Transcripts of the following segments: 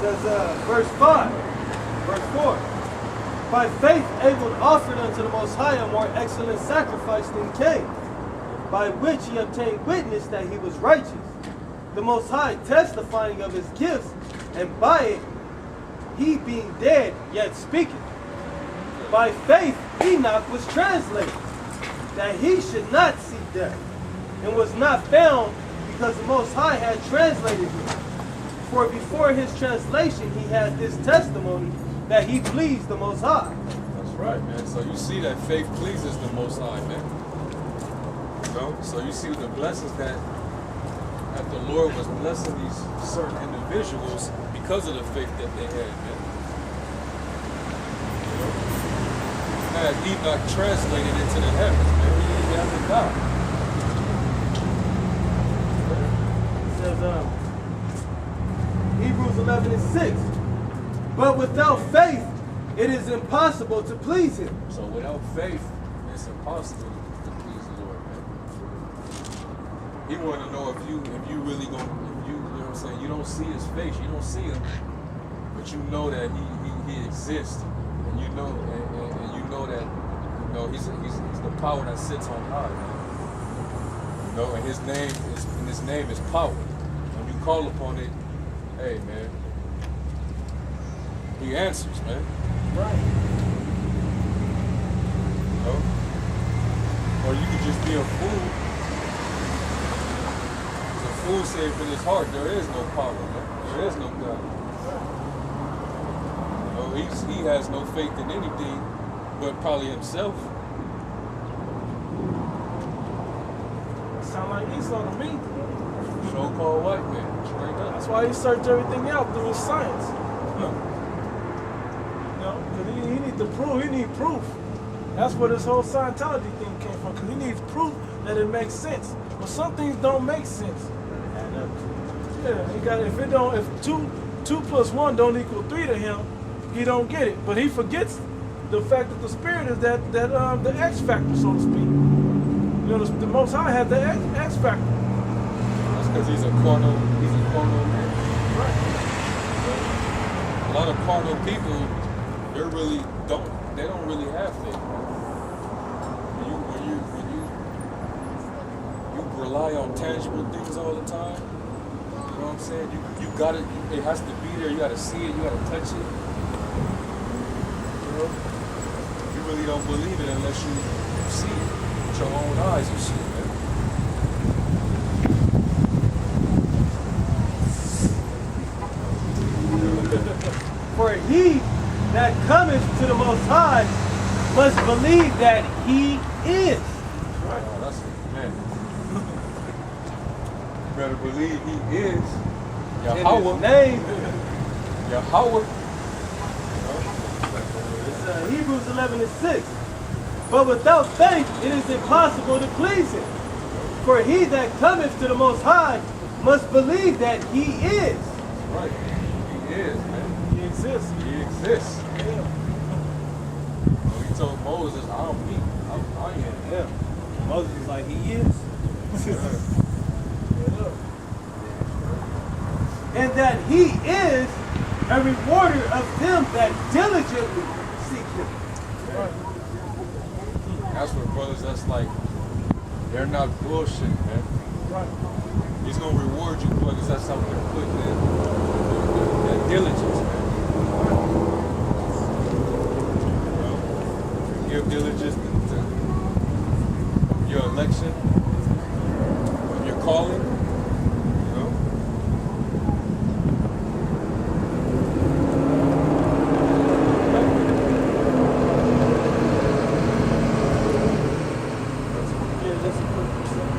says, verse 5, verse 4. By faith Abel offered unto the Most High a more excellent sacrifice than Cain, by which he obtained witness that he was righteous, the Most High testifying of his gifts, and by it he being dead yet speaketh. By faith Enoch was translated, that he should not see death, and was not found, because the Most High had translated him. For before his translation he had this testimony, that he pleased the Most High. That's right, man. So you see that faith pleases the Most High, man. You know? So you see the blessings that the Lord was blessing these certain individuals because of the faith that they had, man. You know? Had Enoch translated into the heavens, man. He didn't have to die. It says, Hebrews 11:6. But without faith, it is impossible to please him. So without faith, it's impossible to please the Lord, man. He wanted to know if you really gonna, you know what I'm saying, you don't see his face, you don't see him, but you know that he exists, and you know that he's the power that sits on high, man. You know, and his name is power. When you call upon it, hey, man, he answers, man. Right. You know? Or you could just be a fool. The fool said in his heart, there is no power, man. There is no God. You know, he has no faith in anything but probably himself. Sound like Esau to me. So-called white man, straight up. That's why he searched everything out through his science. You know, because he needs to prove, he needs proof. That's where this whole Scientology thing came from, because he needs proof that it makes sense. But some things don't make sense. Yeah, he got, if 2 + 1 don't equal 3 to him, he don't get it. But he forgets the fact that the spirit is the X factor, so to speak. You know, the Most High had the X factor. That's because he's a carnal man. Right. A lot of carnal people, they don't really have faith. When you rely on tangible things all the time, you know what I'm saying? You got it. It has to be there. You got to see it. You got to touch it. You know, you really don't believe it unless you see it with your own eyes and shit, man. For he that cometh to the Most High must believe that he is. Right. Oh, that's it, man. You better believe he is Yahweh. In his name. Yahweh. It's Hebrews 11:6. But without faith, it is impossible to please him. For he that cometh to the Most High must believe that he is. Right. He is, man. He exists. He exists. Yeah. So he told Moses, I'm me. I am him. Moses is like, he is. And that he is a rewarder of them that diligently seek him. Right. That's what brothers, that's like, they're not bullshit, man. Right. He's going to reward you because that's how they're putting in that diligence, man. You know, give diligence to your election, your calling, you know. Yeah, that's a quick percent.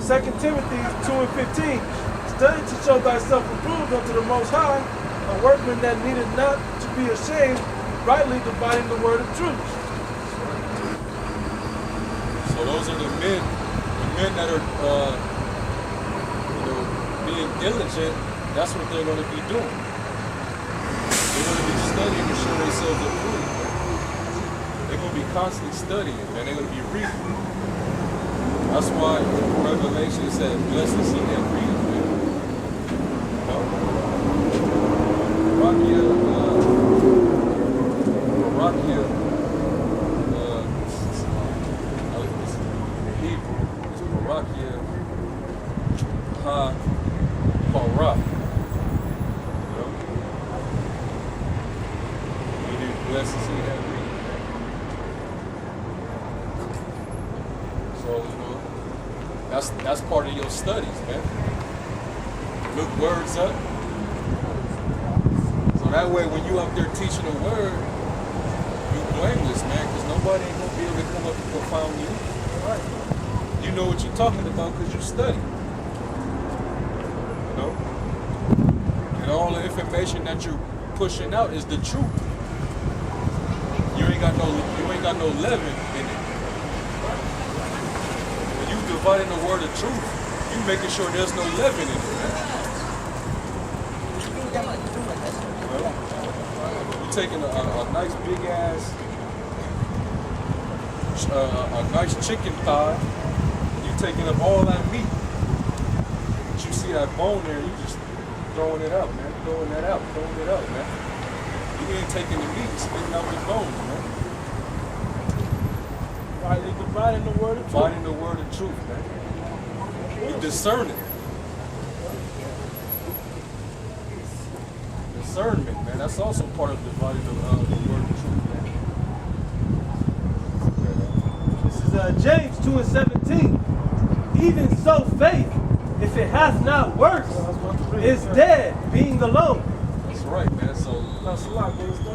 2 Timothy 2:15. Study to show thyself approved unto the Most High, a workman that needed not to be ashamed, rightly dividing the word of truth. So those are the men that are, being diligent. That's what they're going to be doing. They're going to be studying to show themselves approved. They're going to be constantly studying, man. They're going to be reading. That's why Revelation said, "Blessed is he that readeth." You know? Hebrew is Barakia Ha-Parah. Blessed to see that reading. So, that's part of your studies, man. Look words up. So that way when you up there teaching a word, you blameless, man, because nobody ain't gonna be able to come up and confound you. Right. You know what you're talking about because you study. You know? And all the information that you're pushing out is the truth. You ain't got no leaven in it. When you dividing the word of truth, you making sure there's no leaven in it, man. You taking a nice big ass, a nice chicken thigh. You taking up all that meat. But you see that bone there, you just throwing it out, man. Throwing it out, man. You ain't taking the meat and spitting out the bones, man. Right, they dividing the word of truth. Dividing the word of truth, man. You discern it. Discernment, man. That's also part of dividing the word of truth, man. This is James 2:17. Even so, faith, if it hath not works, is dead, being alone. That's right, man. So That's a lot, but it's 14.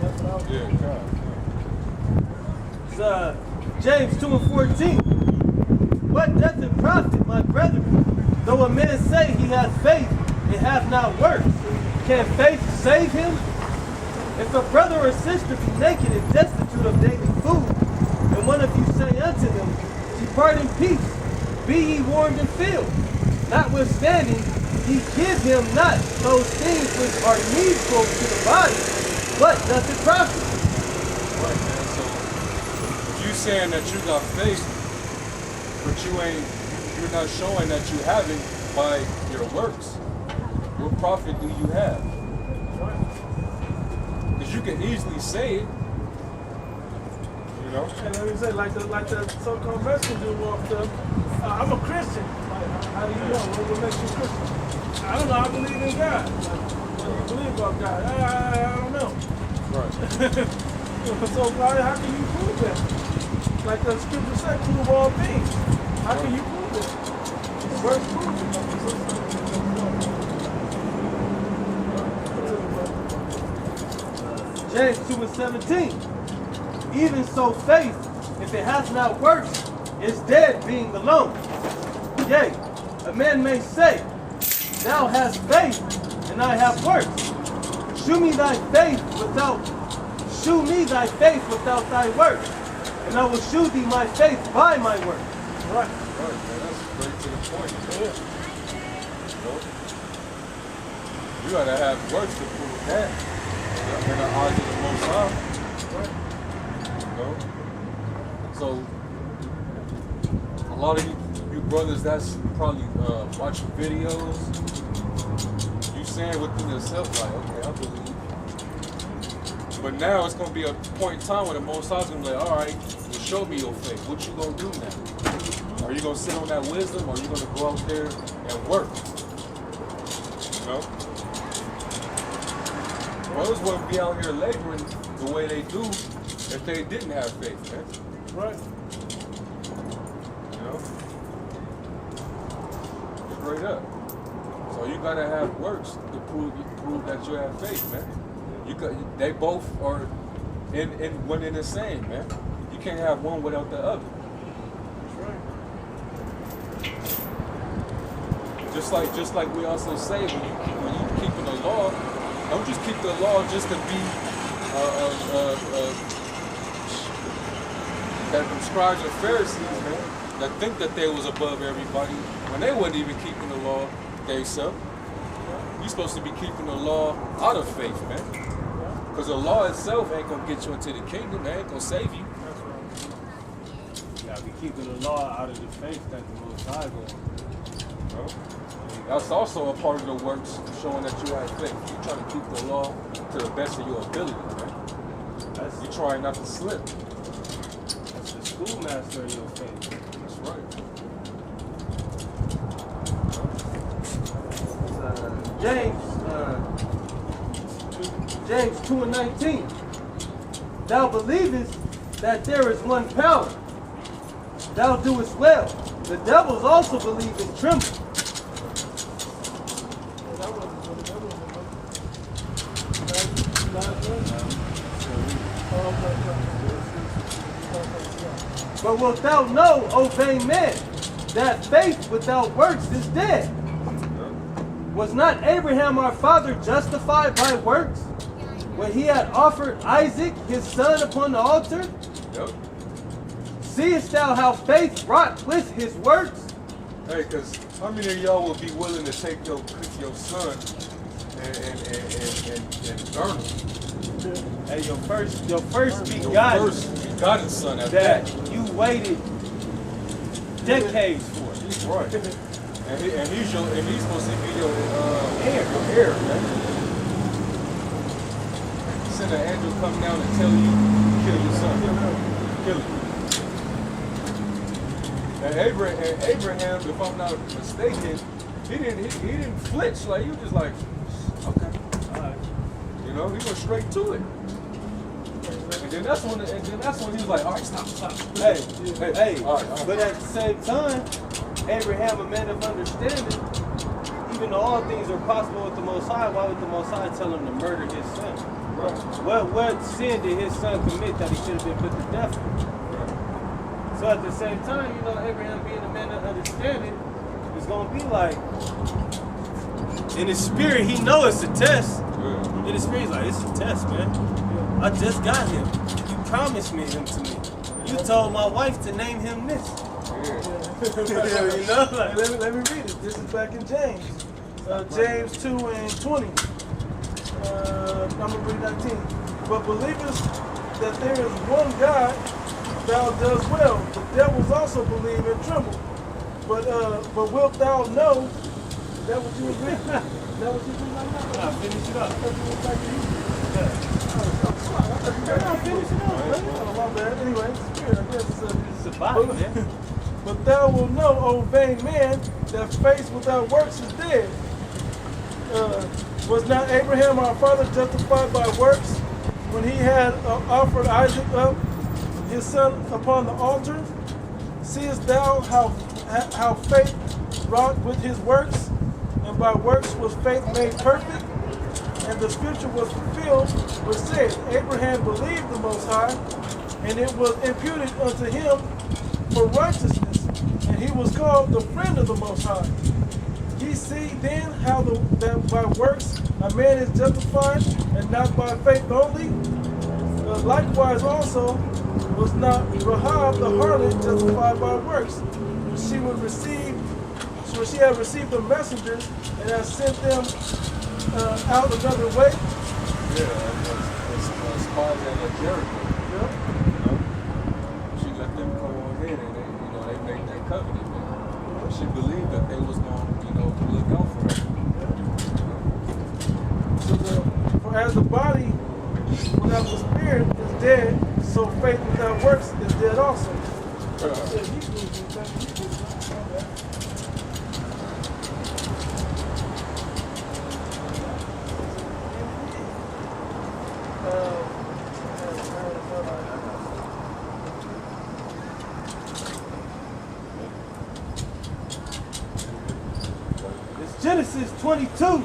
That's what I was Yeah. James 2:14. What doth it profit, my brethren, though a man say he hath faith and have not works? Can faith save him? If a brother or sister be naked and destitute of daily food, and one of you say unto them, depart in peace, be ye warmed and filled, notwithstanding ye give him not those things which are needful to the body, what doth it profit? right, man. So if you saying that you got faith, but you're not showing that you have it by your works, what profit do you have? Because you can easily say it, you know. And let me say, like the so-called Mexican dude walked up, I'm a Christian. Like, how do you know? What makes you Christian? I don't know. I believe in God. Like, what do you believe about God? I don't know. Right. So how can you prove that? Like the scripture said, prove all things. How can you prove it? The verse proves it. James 2:17. Even so, faith, if it hath not works, is dead, being alone. Yea, a man may say, thou hast faith, and I have works. Shew me thy faith without thy works, and I will shew thee my faith by my works. Right. Right, man. That's straight to the point. Yeah. You gotta have works to prove that. In the eyes of the Most High. Right. You know? So a lot of you brothers that's probably watching videos, you saying within yourself like, okay, I believe. But now it's gonna be a point in time where the Most High is gonna be like, all right, well, show me your faith. What you gonna do now? Are you gonna sit on that wisdom, or are you gonna go out there and work? You know? Brothers wouldn't be out here laboring the way they do if they didn't have faith, man. Right. You know? Straight up. So you gotta have works to prove that you have faith, man. They both are one and the same, man. You can't have one without the other. That's right. Just like we also say, when you keeping the law, don't just keep the law just to be that them scribes and Pharisees, man, that think that they was above everybody when they wasn't even keeping the law themselves. You're supposed to be keeping the law out of faith, man. Because the law itself ain't gonna get you into the kingdom, it ain't gonna save you. That's right. You gotta be keeping the law out of the faith that the Most High going. know? That's also a part of the works showing that you have faith. You're trying to keep the law to the best of your ability, man. You're trying not to slip. That's the schoolmaster of your faith. That's right. James 2:19. Thou believest that there is one power. Thou doest well. The devils also believe and tremble. But wilt thou know, O vain man, that faith without works is dead? Was not Abraham our father justified by works when he had offered Isaac his son upon the altar? Yep. Seest thou how faith wrought with his works? Hey, because how many of y'all would be willing to take your son and burn him? Hey, your first Your begotten first begotten son at that that. you waited decades for. Right. And he's supposed to be your Heir. heir, man. Send an angel come down and tell you kill your son. Kill him. And Abraham, if I'm not mistaken, he didn't flinch. Like he was just like, okay. All right. You know, he went straight to it. And then that's when he was like, all right, stop. Hey, all right. but at the same time, Abraham, a man of understanding, even though all things are possible with the Most High, why would the Most High tell him to murder his son? Right. What sin did his son commit that he should have been put to death for? Right. So at the same time, you know, Abraham being a man of understanding is going to be like, in his spirit, he knows it's a test. Yeah. In his spirit, he's like, it's a test, man. I just got him. You promised me him to me. You told my wife to name him this. Yeah. You know, like, Let me read it. This is back in James. James 2:20. I'm going to read 19. But believest that there is one God, thou dost well. The devils also believe and tremble. But wilt thou know, is that what you was reading? Is that what you was reading right now? nah, finish it up. Finish it up, man. Oh, my bad. Anyway, spirit, I guess It's a body, man. But thou wilt know, O vain man, that faith without works is dead. Was not Abraham our father justified by works when he had offered Isaac up his son upon the altar? Seest thou how faith wrought with his works, and by works was faith made perfect? And the scripture was fulfilled, which said, Abraham believed the Most High, and it was imputed unto him for righteousness, and he was called the friend of the Most High. Ye see then how that by works a man is justified, and not by faith only? Likewise also was not Rahab the harlot justified by works, when she had received the messengers and had sent them out another way? Yeah, as spies at Jericho. Yeah. She let them come on in and they made that covenant, man. She believed that they was going to, look out for her. For as the body without the spirit is dead, so faith without works is dead also. It's Genesis 22.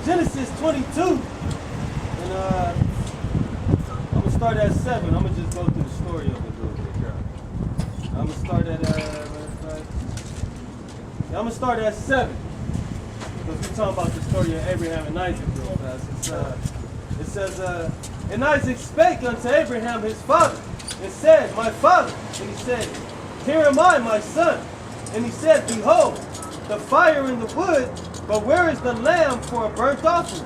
Genesis 22. And I'm going to start at 7. I'm going to just go through the story of it a little bit. I'm going to start at, I'm going to start at 7. Because we're talking about the story of Abraham and Isaac real fast. It says, and Isaac spake unto Abraham his father, and said, My father. And he said, Here am I, my son. And he said, Behold, the fire and the wood, but where is the lamb for a burnt offering?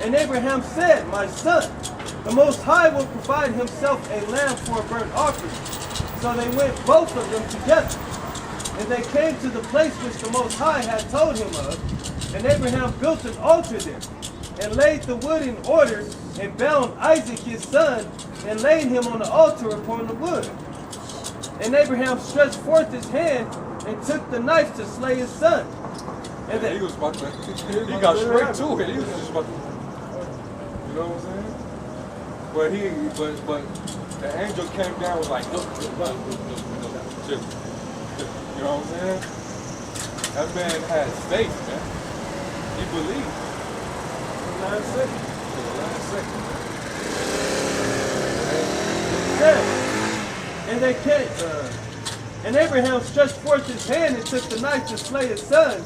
And Abraham said, My son, the Most High will provide himself a lamb for a burnt offering. So they went both of them together. And they came to the place which the Most High had told him of. And Abraham built an altar there, and laid the wood in order, and bound Isaac his son, and laid him on the altar upon the wood. And Abraham stretched forth his hand, and took the knife to slay his son. And He was about to, he got straight to it. He was just about to, you know what I'm saying? But the angel came down and was like, look, chill. You know what I'm saying? That man had faith, man. He believed. Last second. To the last second. and they came, and Abraham stretched forth his hand and took the knife to slay his son.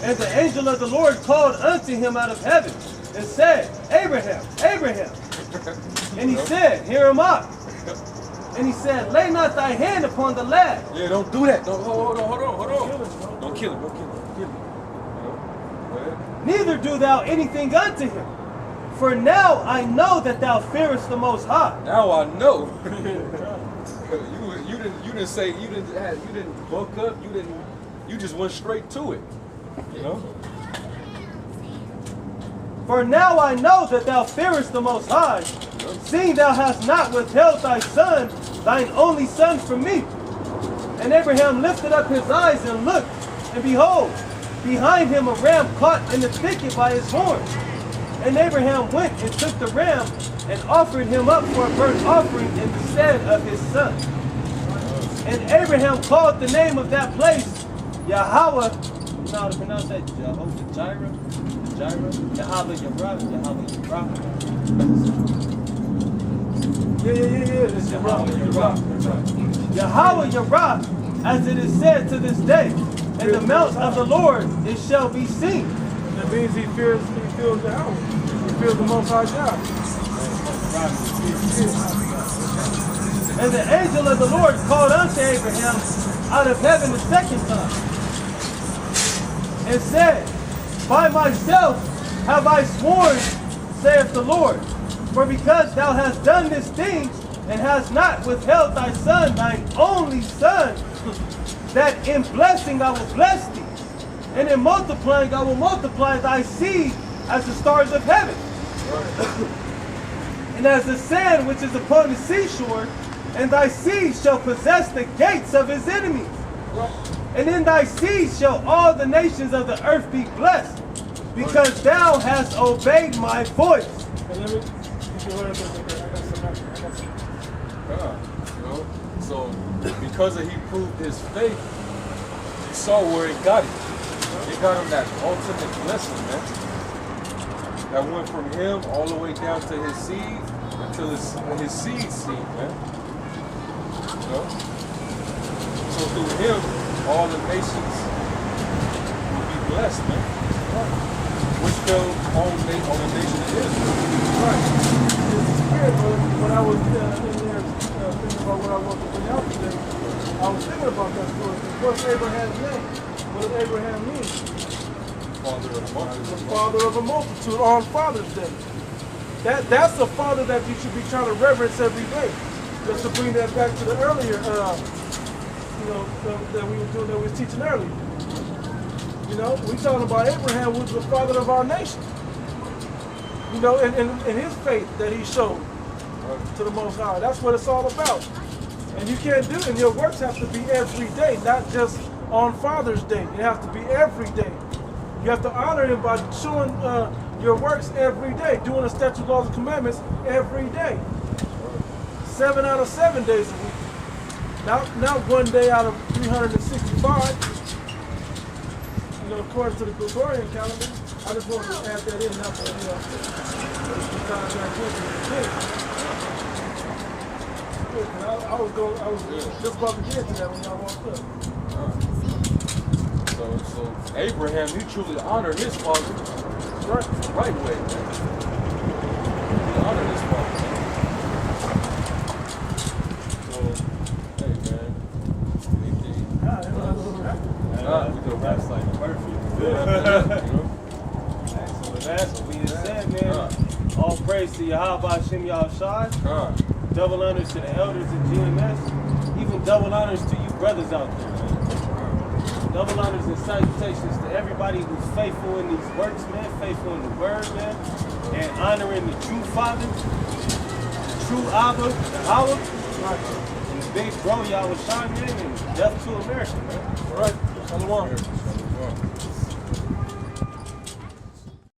And the angel of the Lord called unto him out of heaven, and said, Abraham, Abraham. And he said, Here am I. And he said, Lay not thy hand upon the lad. Yeah, don't do that. Don't, hold on. Don't kill him. Go ahead. Neither do thou anything unto him. For now I know that thou fearest the Most High. Now I know. you didn't say, you didn't buck up, you just went straight to it. You know? For now I know that thou fearest the Most High, seeing thou hast not withheld thy son, thine only son, from me. And Abraham lifted up his eyes and looked, and behold, behind him a ram caught in the thicket by his horns. And Abraham went and took the ram and offered him up for a burnt offering in the stead of his son. And Abraham called the name of that place Yahweh. You know how to pronounce that? Jehovah Jireh? Yahweh Yirah? Yeah. It's Yahweh Yirah, as it is said to this day. And the mount of the Lord, it shall be seen. That means he feels the house. He feels the Most High God. And the angel of the Lord called unto Abraham out of heaven the second time, and said, By myself have I sworn, saith the Lord, for because thou hast done this thing, and hast not withheld thy son, thine only son, that in blessing I will bless thee, and in multiplying I will multiply thy seed as the stars of heaven, and as the sand which is upon the seashore, and thy seed shall possess the gates of his enemies. And in thy seed shall all the nations of the earth be blessed, because thou hast obeyed my voice. You know? So because he proved his faith, you saw where it got him. It got him that ultimate blessing, man. That went from him all the way down to his seed until his seed, man. You know? So through him, all the nations will be blessed, man. Which fell on the nation of Israel. Right. When I was in there thinking about what I want to bring out today, I was thinking about that story. What's Abraham's name? What does Abraham mean? Father of a multitude. The father of a multitude on Father's Day. That's the father that you should be trying to reverence every day. Just to bring that back to the earlier, that we were doing, that we was teaching earlier. You know, we talking about Abraham was the father of our nation. You know, in his faith that he showed to the Most High. That's what it's all about. And you can't do it, and your works have to be every day, not just on Father's Day. It has to be every day. You have to honor him by showing your works every day, doing the statutes, laws, and commandments every day. 7 out of 7 days a week. Not 1 day out of 365. You know, according to the Gregorian calendar. I just wanted to add that in. That's what, I was just about to get to that when y'all walked up. So Abraham, he truly honored his father the right way. He honored his father. So, hey man, we could have passed like perfect. That's what we just said, man. All praise to Yahweh Hashem Yahushai. Double honors to the elders of GMS. Even double honors to you brothers out there, man. Double honors and salutations to everybody who's faithful in these works, man. Faithful in the word, man. And honoring the true Father, the true Abba, the Howard, and the big bro, Yahweh Shai, man, and death to America, man. All right. Shalom. Shalom.